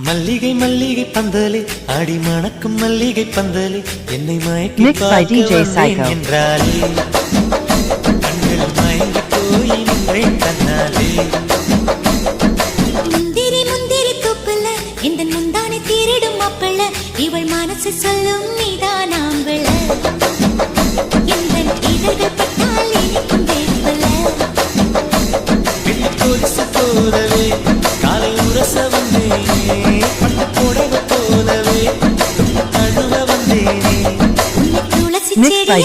மல்லிகை மல்லிகை பந்தலே ஆடி மணக்கும் மல்லிகை பந்தலே என்னை மயக்கி Mixed by DJ Psycho. என்றாலே கண்கள் மயங்கி போய் நின்றேன் தன்னாலே முந்திரி முந்திரி தூப்புல இந்த முந்தானை தீரிடும் மாப்பிள்ள இவள் மனசு சொல்லும் நீதான் ஆம்பள இந்த இதழ்கள் பட்டால் இனிக்கும் வேப்பில வெள்ளி கொலுசு போலவே காலை உரச வந்தேனே பட்டு புடவை போலவே தழுவ வந்தேனே துளசி Mixed by செடி